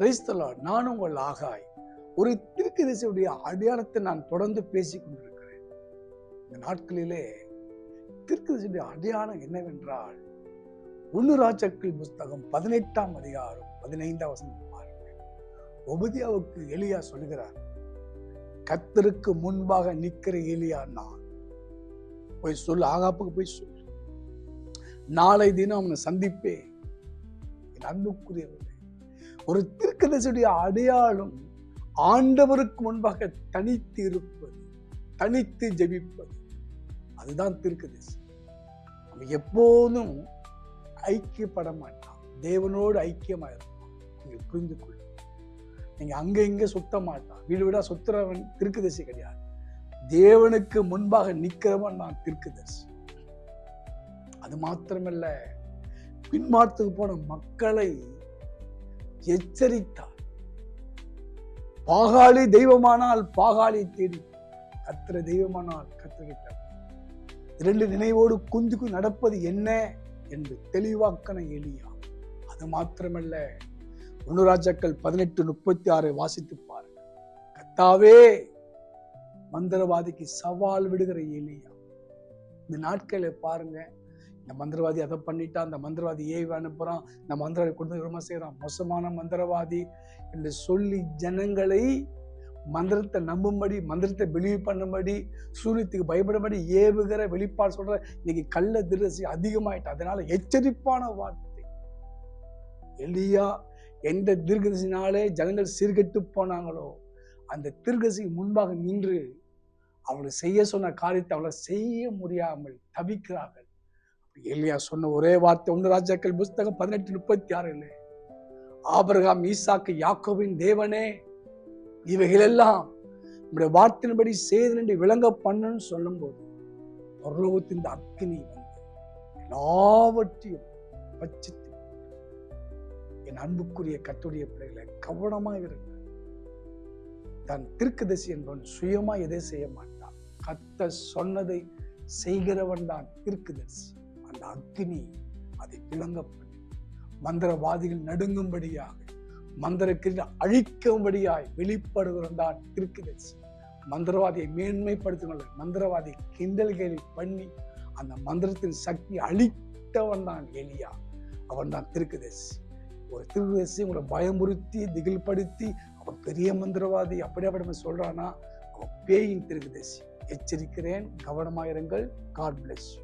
Praise the Lord. நானும் உங்கள் ஆகாய். ஒரு தீர்க்கதரிசியுடைய அடையாளத்தை நான் தொடர்ந்து பேசிக் கொண்டிருக்கிறேன். இந்த நாட்களிலே தீர்க்கதரிசியுடைய அடையாளம் என்னவென்றால் 1 ராஜாக்கள் புஸ்தகம் 18ஆம் அதிகாரம் 15ஆம் வசனம் பாருங்கள். ஒபதியாவுக்கு எலியா சொல்லுகிறார், கர்த்தருக்கு முன்பாக நிற்கிற எலியா நான். போய் சொல்லு, ஆகாப்புக்கு போய் சொல்லு, நாளை தினம் அவனை சந்திப்பேன். என் அன்புக்குரியவர்களே, ஒரு தீர்க்கதரிசியுடைய அடையாளம் ஆண்டவருக்கு முன்பாக தனித்து இருப்பது, தனித்து ஜெபிப்பது. அதுதான் தீர்க்கதரிசி. அவன் எப்போதும் ஐக்கியப்பட மாட்டான், தேவனோடு ஐக்கியமா இருப்பான். நீங்க புரிந்து கொள்ளும். நீங்க அங்க இங்க சுத்த மாட்டான், வீடு வீடா சுத்துறவன் தீர்க்கதரிசி கிடையாது. தேவனுக்கு முன்பாக நிற்கிறவன் நான் தீர்க்கதரிசி. அது மாத்திரமல்ல, பின்மாற்றத்துக்கு போன மக்களை எச்சரித்தார். பாகாலி தெய்வமானால் பாகாலி தேடி, கர்த்தரை தெய்வமானால் கர்த்தரை. 2 நினைவோடு குஞ்சுக்கு நடப்பது என்ன என்று தெளிவாக்கன எலியா. அது மாத்திரமல்ல, 1 ராஜாக்கள் 18:36 வாசித்து பாருங்க. கர்த்தாவே, மந்திரவாதிக்கு சவால் விடுகிற எலியா. இந்த நாட்களை பாருங்க, இந்த மந்திரவாதி அதை பண்ணிட்டா, அந்த மந்திரவாதி ஏவி அனுப்புறான், இந்த மந்திரவாதி கொண்டு விரும்ப செய்யறான், மோசமான மந்திரவாதி என்று சொல்லி ஜனங்களை மந்திரத்தை நம்பும்படி, மந்திரத்தை பிலீவ் பண்ணும்படி, சூரியத்துக்கு பயப்படும்படி ஏவுகிற வெளிப்பாடு சொல்ற இன்னைக்கு கள்ள தீர்க்கதரிசி அதிகமாயிட்டு. அதனால எச்சரிப்பான வார்த்தை. எலியா எந்த தீர்க்கதரிசினாலே ஜனங்கள் சீர்கெட்டு போனாங்களோ அந்த தீர்க்கதரிசிக்கு முன்பாக நின்று அவளை செய்ய சொன்ன காரியத்தை அவளை செய்ய முடியாமல் தவிக்கிறார்கள். எலியா சொன்ன ஒரே வார்த்தை 1 ராஜாக்கள் புஸ்தகம் 18:36, ஆபிரகாம், ஈசாக்கு, யாக்கோபின் தேவனே, இவைகளெல்லாம் நம்முடைய வார்த்தையின்படி செய்து நின்று விளங்க பண்ணுன்னு சொல்லும் போது பரலோகத்தின் அக்கினி வந்து எல்லாவற்றையும் பட்சித்து. என் அன்புக்குரிய கர்த்தருடைய பிள்ளைகளை கவனமாக இருங்க. தன் தீர்க்கதரிசி என்பவன் சுயமா எதை செய்ய மாட்டான். கர்த்தர் சொன்னதை செய்கிறவன் தான் தீர்க்கதரிசி. அந்த அக்கினி அதை விளங்க பண்ணி மந்திரவாதிகள் நடுங்கும்படியாக, மந்திரக்கிரியை அழிக்கும்படியாய் வெளிப்படுகிறவன் தான் தீர்க்கதரிசி. மந்திரவாதியை மேன்மைப்படுத்தினால மந்திரவாதி கிண்டல்களை பண்ணி அந்த மந்திரத்தின் சக்தி அழித்தவன் தான் எலியா. அவன் தான் தீர்க்கதரிசி. ஒரு தீர்க்கதரிசி உங்களை பயமுறுத்தி திகில்படுத்தி அவன் பெரிய மந்திரவாதி அப்படி சொல்றானா, அவன் பேயின் தீர்க்கதரிசி. எச்சரிக்கிறேன், கவனமாயிருங்கள். God bless you.